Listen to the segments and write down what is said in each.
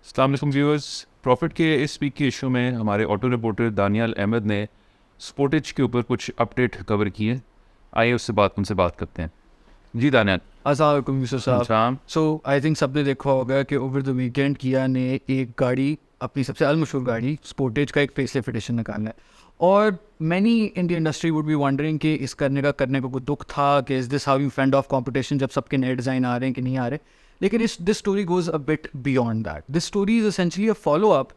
अस्सलाम वालेकुम viewers. Profit के इस वीक के इशू में हमारे ऑटो रिपोर्टर दानियाल अहमद ने स्पोर्टेज के ऊपर कुछ अपडेट कवर किए। आइए उनसे बात करते हैं। जी दानियाल। अस्सलाम वालेकुम यूसुफ साहब। शाम। सो आई थिंक सबने देखा होगा कि ओवर द वीकेंड किया ने एक गाड़ी, अपनी सबसे अलमशहूर गाड़ी स्पोर्टेज का एक फेसलिफ्ट एडिशन निकाला है। और many in the industry would be wondering कि इस करने का कोई दुख था कि is this how you fend of competition जब सबके नए डिज़ाइन आ रहे हैं कि नहीं आ रहे। लेकिन this story goes a bit beyond that. This story is essentially a follow up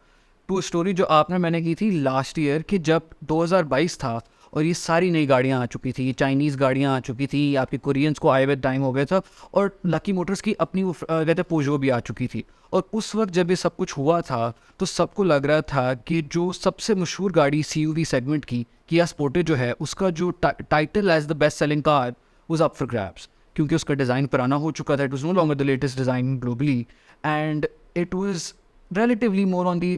to story जो मैंने की थी लास्ट ईयर कि जब 2022 था और ये सारी नई गाड़ियाँ आ चुकी थी, चाइनीज़ गाड़ियाँ आ चुकी थी, आपके कोरियंस को आए हुए टाइम हो गया था और लकी मोटर्स की अपनी वो कहते पोजो भी आ चुकी थी। और उस वक्त जब ये सब कुछ हुआ था तो सबको लग रहा था कि जो सबसे मशहूर गाड़ी CUV सेगमेंट की किया स्पोर्टेज जो है उसका जो title as the best selling car was up for grabs, क्योंकि उसका डिज़ाइन पुराना हो चुका था। It was no longer the latest design globally and it was relatively more on the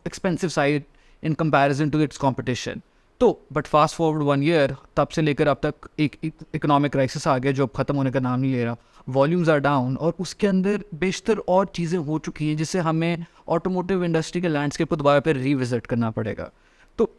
expensive side in comparison to its competition. तो but fast forward 1 year तब से लेकर अब तक एक इकोनॉमिक क्राइसिस आ गया जो अब ख़त्म होने का नाम नहीं ले रहा। वॉल्यूम्स आर डाउन और उसके अंदर बेशतर और चीज़ें हो चुकी हैं जिससे हमें ऑटोमोटिव इंडस्ट्री के लैंडस्केप को दोबारा पर रिविजिट करना पड़ेगा। तो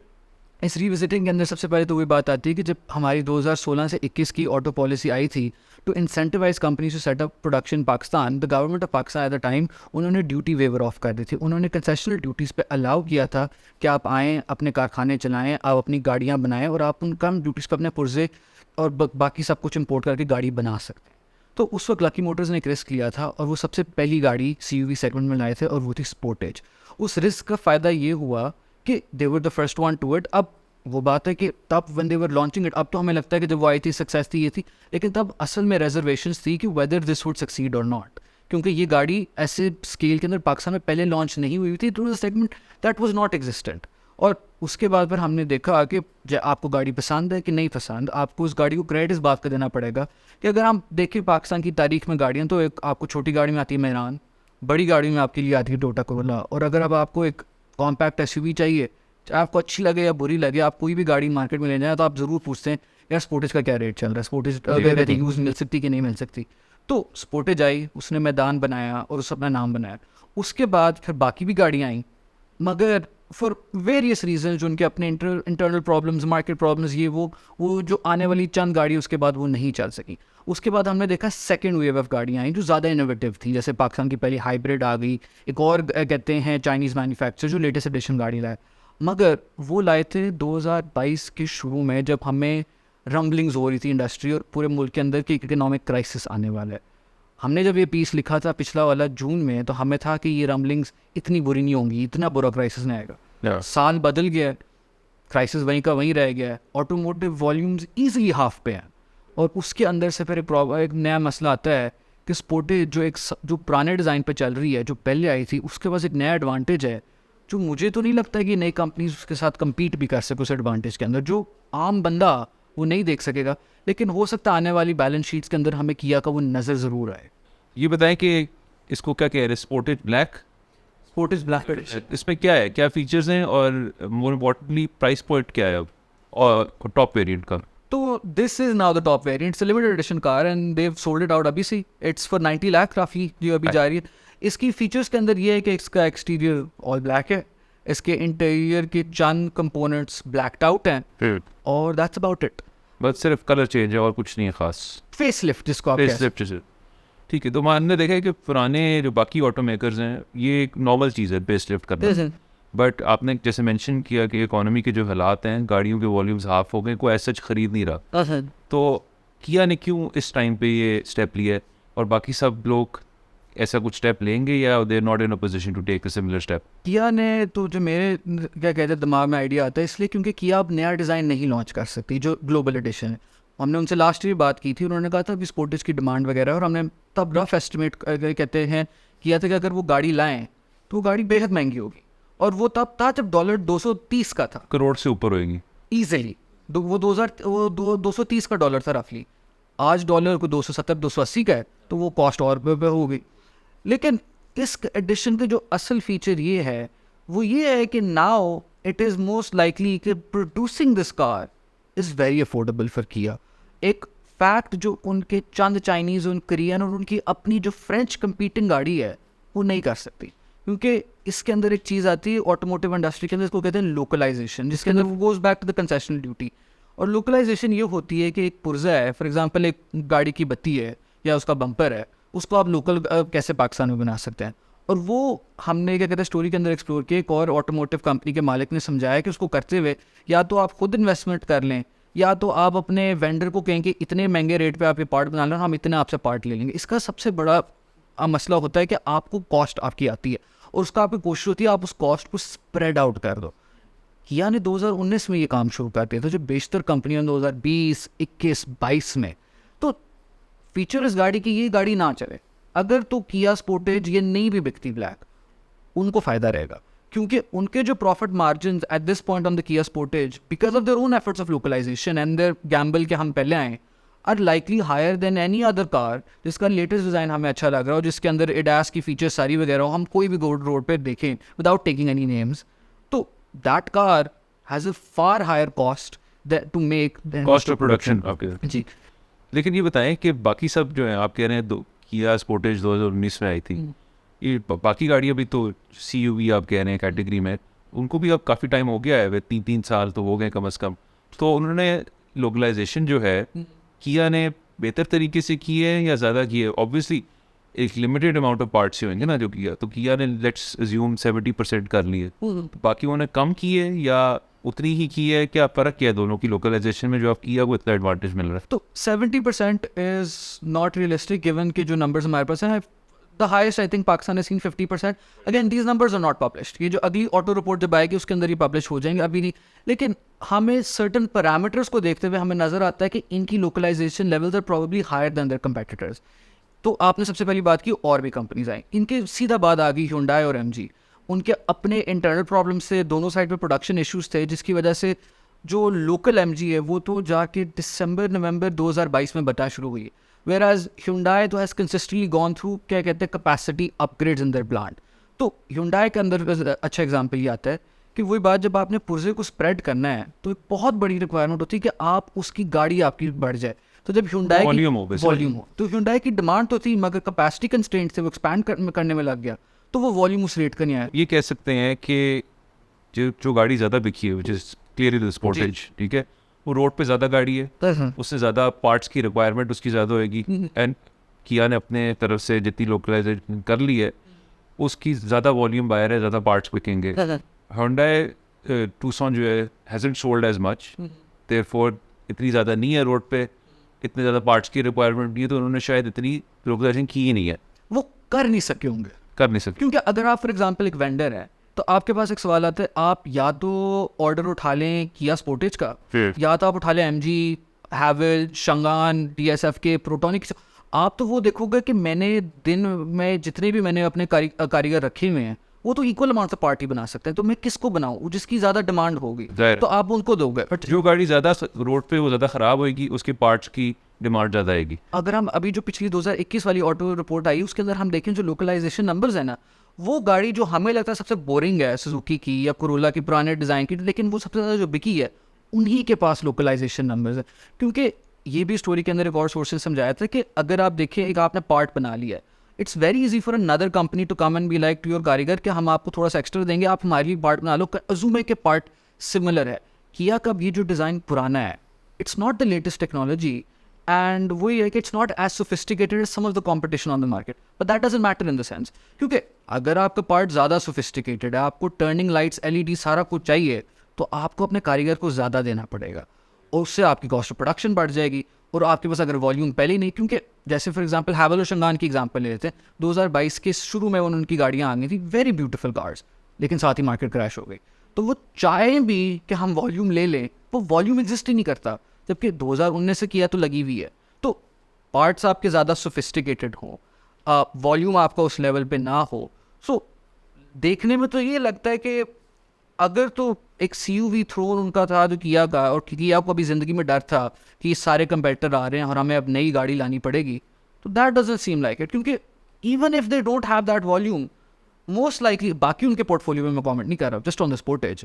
इस रिविजिटिंग के अंदर सबसे पहले तो वही बात आती है कि जब हमारी 2016 से 21 की ऑटो पॉलिसी आई थी to incentivize companies to setup production Pakistan, the government of Pakistan at the time उन्होंने ड्यूटी वेवर ऑफ कर दी थी। उन्होंने कंसेशनल ड्यूटीज़ पे अलाउ किया था कि आप आएँ, अपने कारखाने चलाएँ, आप अपनी गाड़ियाँ बनाएँ और आप उन कम ड्यूटीज़ पर अपने पुर्जे और बाकी सब कुछ इम्पोर्ट करके गाड़ी बना सकते हैं। तो उस वक्त लकी मोटर्स ने एक रिस्क लिया था और वो सबसे पहली गाड़ी CUV सेगमेंट में लाए थे और वो थी स्पोर्टेज। उस रिस्क का फ़ायदा ये हुआ कि they were the first one to it. अब वो बात है कि तब when they were launching it, अब तो हमें लगता है कि जब वो आई थी सक्सेस थी ये थी, लेकिन तब असल में रेजर्वेशंस थी कि वेदर दिस वुड सक्सीड और नॉट, क्योंकि ये गाड़ी ऐसे स्केल के अंदर पाकिस्तान में पहले लॉन्च नहीं हुई थी। To the segment that was not existent. और उसके बाद फिर हमने देखा कि आपको गाड़ी पसंद है कि नहीं पसंद, आपको उस गाड़ी को क्रेडिट इस बात का देना पड़ेगा कि अगर हम देखें पाकिस्तान की तारीख में गाड़ियाँ, तो एक आपको छोटी गाड़ी में आती है मेहरान, बड़ी गाड़ी में आपके लिए आती है टोयोटा कोरोला, और अगर अब आपको एक कॉम्पैक्ट SUV चाहिए, चाहे आपको अच्छी लगे या बुरी लगे, आप कोई भी गाड़ी मार्केट में ले जाए तो आप ज़रूर पूछते हैं यार स्पोर्टेज का क्या रेट चल रहा है, स्पोर्टेज यूज़ मिल सकती कि नहीं मिल सकती। तो स्पोर्टेज आई, उसने मैदान बनाया और उस अपना नाम बनाया। उसके बाद फिर बाकी भी गाड़ियाँ आई, मगर फॉर वेरियस रीजन जो उनके अपने इंटरनल प्रॉब्लम्स, मार्केट प्रॉब्लम्स, ये वो जो आने वाली चंद गाड़ी उसके बाद वो नहीं चल सकी। उसके बाद हमने देखा सेकंड वेव ऑफ गाड़ियाँ आई जो ज़्यादा इनोवेटिव थी, जैसे पाकिस्तान की पहली हाइब्रिड आ गई, एक और कहते हैं चाइनीज़ मैन्युफैक्चर जो लेटेस्ट एडिशन गाड़ी लाए, मगर वो लाए थे 2022 के शुरू में जब हमें रम्बलिंग्स हो रही थी इंडस्ट्री और पूरे मुल्क के अंदर की इकोनॉमिक क्राइसिस आने वाला है। हमने जब ये पीस लिखा था पिछला वाला जून में, तो हमें था कि ये रम्बलिंग्स इतनी बुरी नहीं होंगी, इतना बुरा क्राइसिस नहीं आएगा। साल बदल गया, क्राइसिस वहीं का वहीं रह गया है, ऑटोमोटिव वॉल्यूम्स ईजिली हाफ पे हैं और उसके अंदर से फिर एक नया मसला आता है कि स्पोर्टेज जो पुराने डिज़ाइन पे चल रही है, जो पहले आई थी, उसके पास एक नया एडवांटेज है जो मुझे तो नहीं लगता कि नई कंपनीज उसके साथ कम्पीट भी कर सके उस एडवांटेज के अंदर, जो आम बंदा वो नहीं देख सकेगा। लेकिन हो सकता है आने वाली बैलेंस शीट्स के अंदर हमें किया का वो नज़र ज़रूर आए। ये बताएं कि इसको क्या कह रहे हैं, Sportage black? Sportage black edition, इसमें क्या है, क्या फीचर्स हैं और मोर इम्पोर्टेंटली प्राइस पॉइंट क्या है अब और टॉप वेरिएंट का? तो this is now the top variant, it's a limited edition car and they have sold it out. अभी से इट्स फॉर 90 लाख काफ़ी जो अभी जा रही है। इसकी फीचर्स के अंदर ये है कि इसका एक्सटीरियर ऑल ब्लैक है, इसके इंटीरियर के चंद कंपोनेंट्स ब्लैक्ड आउट हैं और दैट्स अबाउट इट। बस सिर्फ कलर चेंज है और कुछ नहीं है खास। फेसलिफ्ट जिसको आप फेसलिफ्ट से ठीक है। तो हमने देखा है कि पुराने जो बाकी ऑटो मेकर्स हैं ये एक नॉर्मल चीज़ है फेसलिफ्ट करना, बट आपने जैसे मेंशन किया कि इकोनॉमी के जो हालात हैं, गाड़ियों के वॉल्यूम्स हाफ हो गए, कोई ऐसा खरीद नहीं रहा, तो किया ने क्यों इस टाइम पे ये स्टेप लिया है और बाकी सब लोग ऐसा कुछ स्टेप लेंगे या they are not in a position to take a similar step? Kia ने तो जो मेरे क्या कहते हैं दिमाग में आइडिया आता है इसलिए क्योंकि किया अब नया डिज़ाइन नहीं लॉन्च कर सकती जो ग्लोबल एडिशन है। हमने उनसे लास्ट ईयर बात की थी, उन्होंने कहा था अभी स्पोर्टेज की डिमांड वगैरह, और हमने तब रफ एस्टिमेट कहते हैं किया था कि अगर वो गाड़ी लाएं तो वो गाड़ी बेहद महंगी होगी, और वो तब था जब डॉलर 230 का था, करोड़ से ऊपर होएगी ईजिली। वो 230 का डॉलर था रफली। आज डॉलर को 270-280 का है, तो वो कॉस्ट और हो गई। लेकिन इस एडिशन के जो असल फीचर ये है वो ये है कि now it is most likely कि producing this car is very affordable for किया। एक फैक्ट जो उनके चंद चाइनीज़, उन कोरियन और उनकी अपनी जो फ्रेंच कंपीटिंग गाड़ी है वो नहीं कर सकती, क्योंकि इसके अंदर एक चीज़ आती है ऑटोमोटिव इंडस्ट्री के अंदर, इसको कहते हैं लोकलाइजेशन, जिसके अंदर वो goes back to the concessional duty. और लोकलाइजेशन ये होती है कि एक पुर्जा है, फॉर एग्जांपल एक गाड़ी की बत्ती है या उसका बम्पर है, उसको आप लोकल कैसे पाकिस्तान में बना सकते हैं। और वो हमने क्या कहते हैं स्टोरी के अंदर एक्सप्लोर किया। एक और ऑटोमोटिव कंपनी के मालिक ने समझाया कि उसको करते हुए या तो आप खुद इन्वेस्टमेंट कर लें, या तो आप अपने वेंडर को कहें कि इतने महंगे रेट पे आप ये पार्ट बना लें, हम इतने आपसे पार्ट ले लेंगे। इसका सबसे बड़ा मसला होता है कि आपको कॉस्ट आपकी आती है और उसका आपकी कोशिश होती है आप उस कॉस्ट को स्प्रेड आउट कर दो। किया ने 2019 में ये काम शुरू कर दिया था, जो बेशतर कंपनियों ने 2020, 21, 22 में। तो फीचर इस गाड़ी की, ये गाड़ी ना चले अगर तो किया स्पोर्टेज ये नहीं भी बिकती ब्लैक, उनको फ़ायदा रहेगा, क्योंकि उनके जो profit margin at this point on the Kia Sportage because of their own efforts of localization and their gamble के हम पहले आए, are likely higher than any other car जिसका लेटेस्ट डिज़ाइन हमें अच्छा लग रहा हो, जिसके अंदर एडास की फीचर्स सारी वगैरह हो, हम कोई भी रोड पे देखें विदाउट टेकिंग एनी नेम्स, तो that car has a far higher cost to make cost of production. जी। लेकिन ये बताएं कि बाकी सब जो है आप कह रहे हैं किया स्पोर्टेज 2019 में आई थी, ये बाकी गाड़ियाँ भी तो CUV आप कह रहे हैं कैटेगरी में, उनको भी अब काफ़ी टाइम हो गया है, वे 3 साल तो हो गए कम से कम। तो उन्होंने लोकलाइजेशन जो है किया ने बेहतर तरीके से की है या ज़्यादा की है? ऑब्वियसली एक लिमिटेड अमाउंट ऑफ पार्ट्स ही होंगे ना जो किया, तो किया ने लेट्स अज्यूम 70% कर लिए, बाकी उन्होंने कम की है या उतनी ही की है? क्या फ़र्क क्या है दोनों की लोकलाइजेशन में जो आप किया को इतना एडवांटेज मिल रहा है? तो 70% इज़ नॉट रियलिस्टिक गिवन कि जो नंबर्स हमारे पास हैं। The highest I think Pakistan has seen 50%। Again these numbers are not published, ये जो अगली ऑटो रिपोर्ट जब आएगी उसके अंदर ही पब्लिश हो जाएंगे, अभी नहीं। लेकिन हमें सर्टन पैरामीटर्स को देखते हुए हमें नज़र आता है कि इनकी localization levels are probably higher than their competitors. तो आपने सबसे पहली बात की और भी कंपनीज आई, इनके सीधा बाद आ गई Hyundai और MG। उनके अपने इंटरनल प्रॉब्लम से दोनों साइड पे प्रोडक्शन इश्यूज थे, जिसकी वजह से जो लोकल MG है वो तो जाके दिसंबर-नवंबर 2022 में बता शुरू हुई, whereas Hyundai तो हैज़ कंसिस्टेंटली गॉन थ्रू क्या कहते हैं capacity upgrades in their plant. तो Hyundai के अंदर अच्छा एग्जांपल ये आता है कि वही बात, जब आपने पुर्जे को स्प्रेड करना है तो एक बहुत बड़ी रिक्वायरमेंट होती है कि आप उसकी गाड़ी आपकी बढ़ जाए। तो जब Hyundai वॉल्यूम हो तो Hyundai की डिमांड तो थी, मगर कैपेसिटी कंस्ट्रेंट से वो एक्सपैंड करने में लग गया, तो वो वॉल्यूम उस रेट का नहीं आया। ये कह सकते हैं कि जो गाड़ी ज़्यादा बिकी है विच इज़ क्लियरली स्पोर्टेज, ठीक है, वो रोड पे ज़्यादा गाड़ी है, उससे ज़्यादा पार्ट्स की रिक्वायरमेंट उसकी ज़्यादा होएगी, एंड किया ने अपने तरफ से जितनी लोकलाइजेशन कर ली है उसकी ज़्यादा वॉल्यूम बाहर है, ज़्यादा पार्ट्स बिकेंगे। Hyundai Tucson जो है hasn't sold as much, therefore इतनी ज़्यादा नहीं है रोड पे, इतने ज़्यादा पार्ट्स की रिक्वायरमेंट नहीं है, तो उन्होंने शायद इतनी लोकलाइजेशन की ही नहीं है, वो कर नहीं सके होंगे, कर नहीं सकते। क्योंकि अगर आप फॉर एग्जांपल एक वेंडर है तो आपके पास एक सवाल आता है, आप या तो ऑर्डर उठा लें किया स्पोर्टेज का, या तो आप उठा लें MG, हैवल, शंगान, DSF के, प्रोटोनिक। आप तो वो देखोगे कि मैंने दिन में जितने भी मैंने अपने कारीगर रखे हुए हैं वो तो इक्वल अमाउंट ऑफ पार्टी बना सकते हैं, तो मैं किसको बनाऊँ जिसकी ज़्यादा डिमांड होगी, तो आप उनको दोगे। बट जो गाड़ी ज़्यादा रोड पे वो ज़्यादा ख़राब होएगी, उसके पार्ट्स की डिमांड ज़्यादा आएगी। अगर हम अभी जो पिछली 2021 वाली ऑटो रिपोर्ट आई उसके अंदर हम देखें जो लोकलाइजेशन नंबर्स है ना, वो गाड़ी जो हमें लगता है सबसे बोरिंग है सुजुकी की या कोरोला की पुराने डिज़ाइन की, लेकिन वो सबसे ज़्यादा जो बिकी है उन्हीं के पास लोकलाइजेशन नंबर्स है। क्योंकि ये भी स्टोरी के अंदर एक और सोर्स से समझाया था कि अगर आप देखें एक आपने पार्ट बना लिया है, it's very easy for another company to come and be like to your कारीगर कि हम आपको थोड़ा सा एक्स्ट्रा देंगे, आप हमारे लिए पार्ट बना लो। अजूमे के पार्ट सिमिलर है, किया का ये जो डिज़ाइन पुराना है, it's not the latest technology, and वही है कि it's not as sophisticated as some of the competition on the market, but that doesn't matter in the sense, क्योंकि अगर आपका पार्ट ज़्यादा सोफिस्टिकेटेड है, आपको टर्निंग लाइट्स, LED सारा कुछ चाहिए, तो आपको अपने कारीगर को ज़्यादा देना पड़ेगा और उससे आपकी कॉस्ट ऑफ प्रोडक्शन बढ़ जाएगी। और आपके पास अगर वॉल्यूम पहले ही नहीं, क्योंकि जैसे फॉर एग्जांपल हैवल और शंगान की एग्जांपल ले लेते हैं, 2022 के शुरू में उनकी गाड़ियाँ आ गई थी, वेरी ब्यूटीफुल कार्स, लेकिन साथ ही मार्केट क्रैश हो गई। तो वो चाहे भी कि हम वॉल्यूम ले लें, वो वॉल्यूम एग्जिस्ट ही नहीं करता, जबकि 2019 से किया तो लगी हुई है। तो पार्ट्स आपके ज़्यादा सोफिस्टिकेटेड हों, वॉल्यूम आपका उस लेवल पे ना हो, सो देखने में तो ये लगता है कि अगर तो एक CUV थ्रोन उनका था जो किया का, और किया को अभी ज़िंदगी में डर था कि सारे कंपेटिटर आ रहे हैं और हमें अब नई गाड़ी लानी पड़ेगी, तो that doesn't seem like it, क्योंकि even if they don't have that volume, most likely बाकी उनके पोर्टफोलियो में मैं कमेंट नहीं कर रहा, just on the Sportage,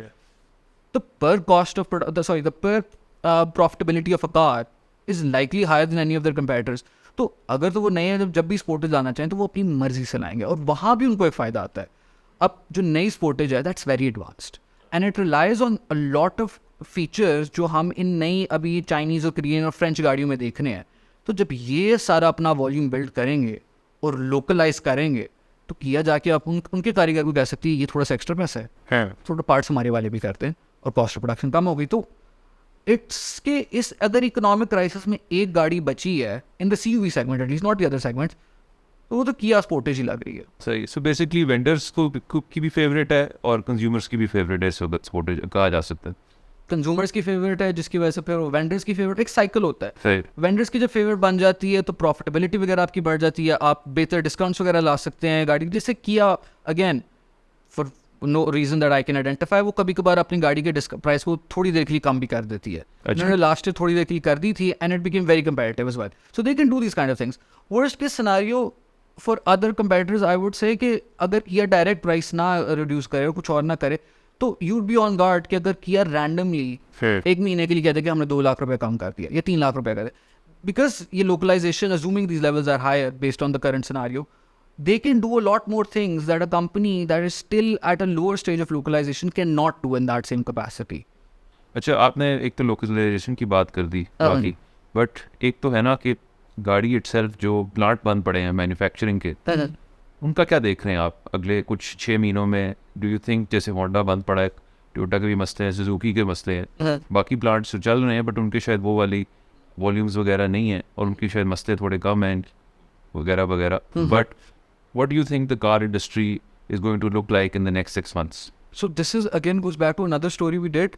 the per cost of the per profitability of a car is likely higher than any of their competitors. तो अगर तो वो नए जब भी स्पोर्टेज लाना चाहें तो वो अपनी मर्जी से लाएंगे, और वहाँ भी उनको एक फ़ायदा आता है। अब जो नई स्पोर्टेज है that's very advanced and it relies on a lot of features जो हम इन नई अभी चाइनीज़ और कोरियन और फ्रेंच गाड़ियों में देख रहे हैं। तो जब ये सारा अपना वॉल्यूम बिल्ड करेंगे और लोकलाइज करेंगे तो किया जाके आप उनके कारीगर को कह सकती है ये थोड़ा सा एक्स्ट्रा पैसा है, थोड़ा पार्ट्स हमारे वाले भी करते हैं और कॉस्ट ऑफ प्रोडक्शन कम हो गई। तो इट्स के इस अगर इकोनॉमिक क्राइसिस में एक गाड़ी बची है in the CUV segment at least, not the other segments, तो वो तो किया स्पोर्टेज ही लग रही है। सही। सो बेसिकली वेंडर्स को की भी फेवरेट है और कंज्यूमर्स की भी फेवरेट है, सो दैट स्पोर्टेज कहा जा सकता है। कंज्यूमर्स की फेवरेट है जिसकी वजह से फिर वेंडर्स की फेवरेट, एक साइकिल होता है। सही। वेंडर्स की जब फेवरेट बन जाती है तो प्रॉफिटेबिलिटी वगैरह आपकी बढ़ जाती है, आप बेहतर डिस्काउंट्स वगैरह ला सकते हैं गाड़ी, जैसे Kia again for no reason that I can identify, वो कभी कभार अपनी गाड़ी के प्राइस को थोड़ी देर के लिए कम भी कर देती है। उन्होंने लास्ट ईयर थोड़ी देर के लिए कर दी थी and it became very competitive as well, so they can do this kind of things. Worst case scenario for other competitors I would say कि अगर किया डायरेक्ट प्राइस ना रिड्यूस करे और कुछ और ना करे तो you would be on guard कि अगर किया रैंडमली एक महीने के लिए कहते कि हमने 2 लाख रुपए कम कर दिया या 3 लाख रुपए कर दिया, बिकॉज ये localization assuming these levels are higher based on the current scenario, they can do a lot more things that a company that is still at a lower stage of localization cannot do in that same capacity. अच्छा, आपने एक तो localisation की बात कर दी बाकी, but एक तो है ना कि गाड़ी इटसेल्फ जो प्लांट बंद पड़े हैं मैन्युफैक्चरिंग के, उनका क्या देख रहे हैं आप अगले कुछ 6 महीनों में? डू यू थिंक जैसे होंडा बंद पड़ा है, टोयोटा के भी मसले हैं, सुजुकी के मसले हैं, बाकी प्लांट्स चल रहे हैं बट उनके शायद वो वाली वॉल्यूम्स वगैरह नहीं है और उनकी शायद मसले थोड़े कम हैं वगैरह वगैरह, but what do you think the car industry is going to look like in the next 6 months? So this is again goes back to another story we did.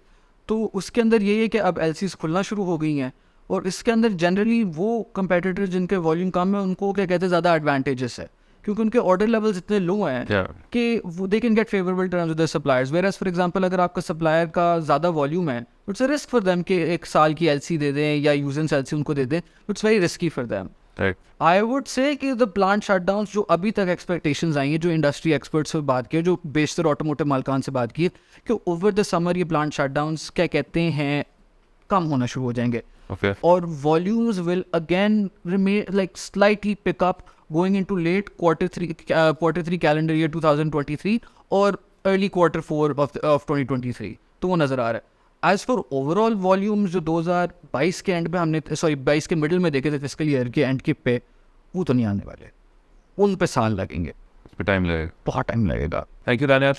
तो उसके अंदर यही है कि अब LCs खुलना शुरू हो गई हैं और इसके अंदर जनरली वो कंपेटिटर जिनके वॉल्यूम कम है उनको क्या कहते हैं ज़्यादा एडवांटेजेस है क्योंकि उनके ऑर्डर लेवल्स इतने लो हैं कि वो they can get favourable terms with the suppliers, where as for example अगर आपका सप्लायर का ज़्यादा वॉल्यूम है it's a risk for them कि 1 साल की LC दे दें या यूजेंस LC उनको दे दें, it's very risky for them. I would say कि द प्लांट शटडाउन्स जो अभी तक एक्सपेक्टेशंस आई हैं, जो इंडस्ट्री एक्सपर्ट्स से बात की, जो बेशतर ऑटोमोटिव मालकान से बात की कि ओवर द समर ये प्लांट शटडाउन्स क्या कहते हैं कम होना शुरू हो जाएंगे और volumes will again remain like slightly pick up going into late Q3 calendar year 2023 और अर्ली Q4 ऑफ 2023, तो वो नज़र आ रहा है। एज फॉर ओवरऑल वॉल्यूम्स जो 2022 के एंड पे हमने 22 के मिडिल में देखे थे फिस्कल ईयर के एंड के पे, वो तो नहीं आने वाले, उन पे साल लगेंगे, टाइम लगेगा, बहुत टाइम लगेगा। Thank you दानियार।